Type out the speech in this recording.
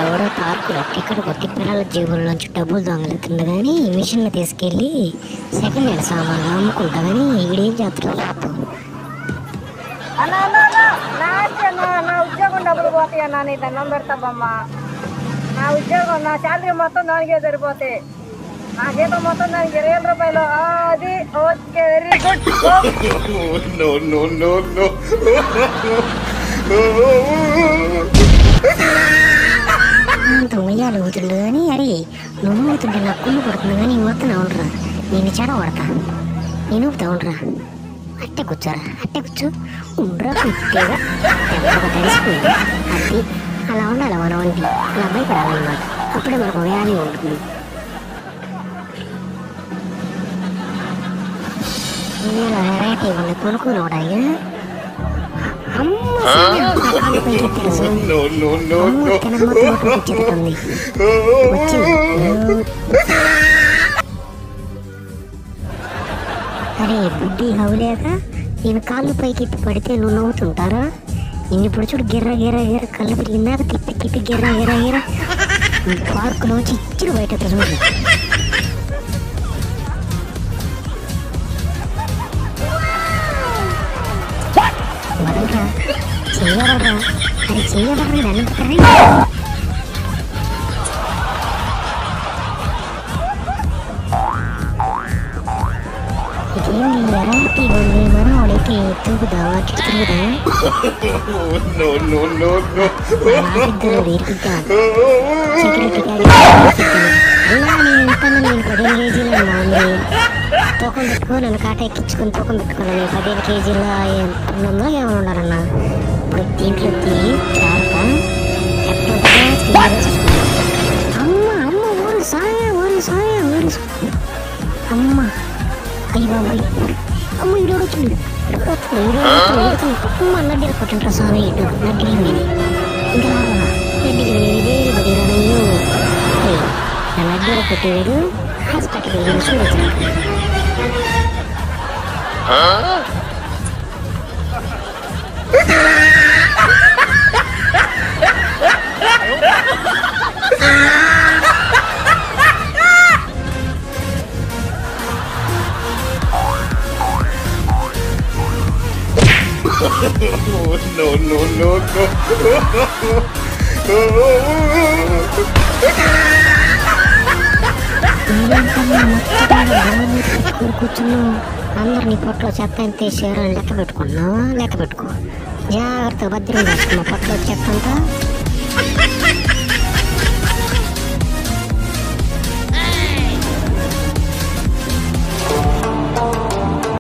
ఎవడో పార్కులో టికెట్ కొట్టి పిల్లల జేబుల్లోంచి డబ్బులు దొంగలుతుంది కానీ మిషన్లు తీసుకెళ్ళి సెకండ్ హ్యాండ్ సామాన్లు అమ్ముకుంటా కానీ ఈడేం చేస్తాడు పాపం. నా ఉద్యోగం డబ్బులు పోతాయన్నా, నీ దండం పెడతాబమ్మా. నా ఉద్యోగం నా శాలరీ మొత్తం దానికే సరిపోతాయి. నా జీతం మొత్తం దానికి 20,000 రూపాయలు. అది ఓకే, వెరీ గుడ్. ఉయ్యాలు ఊతుడు కానీ అరే నువ్వు ఊతుంటే నాకు కుళ్ళు పడుతుంది కానీ ఊతున్నా ఉండరా, నేను చెడ పడతా, నేను ఊపుతా ఉండరా. అట్టే కూర్చోరా, అట్టే కూర్చో ఉండరా, కుట్టేగా తెప్పగా తడిసిపోయింది. అది అలా ఉండాలి మనం వంటి, అలా భయపడాలన్నమాట. అప్పుడే మనకు వ్యాధి ఉంటుంది. వెరైటీ వాళ్ళు కొనుక్కొని అవడానికి అరే బుద్ధి హవులేక నేను కాళ్ళు పైకి ఎత్తి పడితే నువ్వు నవ్వుతుంటారా? నేను ఇప్పుడు చూడు గిర్ర గిర్ర గిర్ర కళ్ళు పెరిగిందాక తిప్పి తిప్పి గిర్ర గిర్ర గిర్ర పార్కులోంచి ఇచ్చిన బయట చూడు. చెయ్యడరా, అది చెయ్యడరా, దండం పెట్టరా. ఇదేంటి వెరైటీ ఉంది, మనవాడైతే తూగుదావా తిరుగుదా వేరుకుద్దా సెక్యూరిటీ అలా నేను వెళ్తాను. నేను 15 కేజీలు ఉంది తూకం పెట్టుకో, నన్ను కాట ఎక్కించుకొని తూకం పెట్టుకున్నాను. 15 కేజీల ఉందో ఏమైనా ఉండాలన్నా. ఇప్పుడు దీంట్లో అమ్మ అమ్మ ఊరు సాయ ఊరు సాయ ఊరు అమ్మ అయ్యి బాబాయ్ అమ్మ ఈరోడు వచ్చింది అమ్మ నడ్డీలు కొట్టంటారా స్వామి, ఇటు నడ్డీలు ఇంకా నడ్డీలు వేరు బడిరానయ్యో నా నడ్డీలు కొట్టేవాడు హాస్పిటల్కి వెళ్ళి చూడొచ్చు. కూర్చున్నావు అందరు నీ పొట్టలో చెత్త ఎంత వేసారు అని లెక్క పెట్టుకున్నావా? లెక్క పెట్టుకో, జాగ్రత్తగా భద్రం చేసుకున్నావు పొట్టలో చెత్త అంతా.